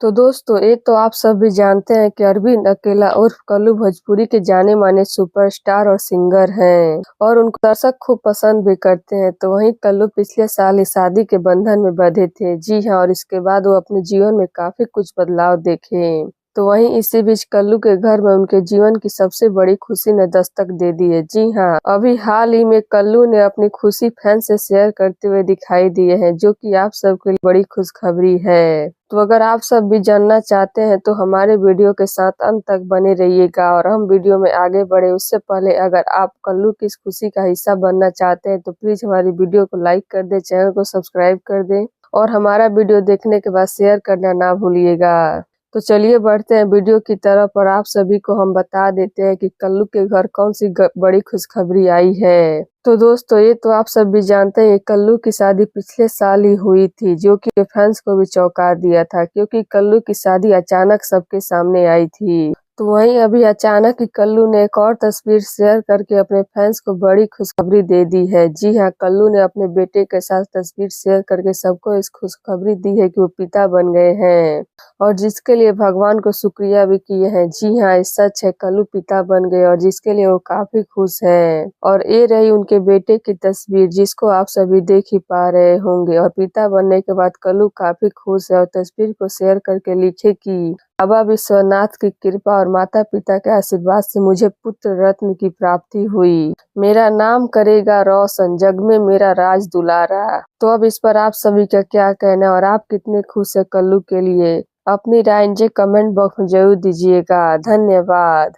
तो दोस्तों, ये तो आप सब भी जानते हैं कि अरविंद अकेला उर्फ कल्लू भोजपुरी के जाने माने सुपरस्टार और सिंगर हैं और उनको दर्शक खूब पसंद भी करते हैं। तो वहीं कल्लू पिछले साल ही शादी के बंधन में बंधे थे। जी हाँ, और इसके बाद वो अपने जीवन में काफी कुछ बदलाव देखे। तो वहीं इसी बीच कल्लू के घर में उनके जीवन की सबसे बड़ी खुशी ने दस्तक दे दी है। जी हाँ, अभी हाल ही में कल्लू ने अपनी खुशी फैन से शेयर करते हुए दिखाई दिए हैं, जो कि आप सबके लिए बड़ी खुशखबरी है। तो अगर आप सब भी जानना चाहते हैं तो हमारे वीडियो के साथ अंत तक बने रहिएगा। और हम वीडियो में आगे बढ़े उससे पहले अगर आप कल्लू की इस खुशी का हिस्सा बनना चाहते हैं तो प्लीज हमारी वीडियो को लाइक कर दे, चैनल को सब्सक्राइब कर दे और हमारा वीडियो देखने के बाद शेयर करना ना भूलिएगा। तो चलिए बढ़ते हैं वीडियो की तरफ और आप सभी को हम बता देते हैं कि कल्लू के घर कौन सी बड़ी खुशखबरी आई है। तो दोस्तों, ये तो आप सब भी जानते हैं कल्लू की शादी पिछले साल ही हुई थी, जो कि फैंस को भी चौंका दिया था क्योंकि कल्लू की शादी अचानक सबके सामने आई थी। तो वहीं अभी अचानक ही कल्लू ने एक और तस्वीर शेयर करके अपने फैंस को बड़ी खुशखबरी दे दी है। जी हाँ, कल्लू ने अपने बेटे के साथ तस्वीर शेयर करके सबको इस खुशखबरी दी है कि वो पिता बन गए हैं और जिसके लिए भगवान को शुक्रिया भी किए हैं। जी हाँ, ये सच है, कल्लू पिता बन गए और जिसके लिए वो काफी खुश हैं। और ये रही उनके बेटे की तस्वीर, जिसको आप सभी देख ही पा रहे होंगे। और पिता बनने के बाद कल्लू काफी खुश है और तस्वीर को शेयर करके लिखे कि बाबा विश्वनाथ की कृपा और माता पिता के आशीर्वाद से मुझे पुत्र रत्न की प्राप्ति हुई। मेरा नाम करेगा रोशन, जग में मेरा राज दुलारा। तो अब इस पर आप सभी का क्या कहना है और आप कितने खुश है कल्लू के लिए? अपनी राय मुझे कमेंट बॉक्स में जरूर दीजिएगा। धन्यवाद।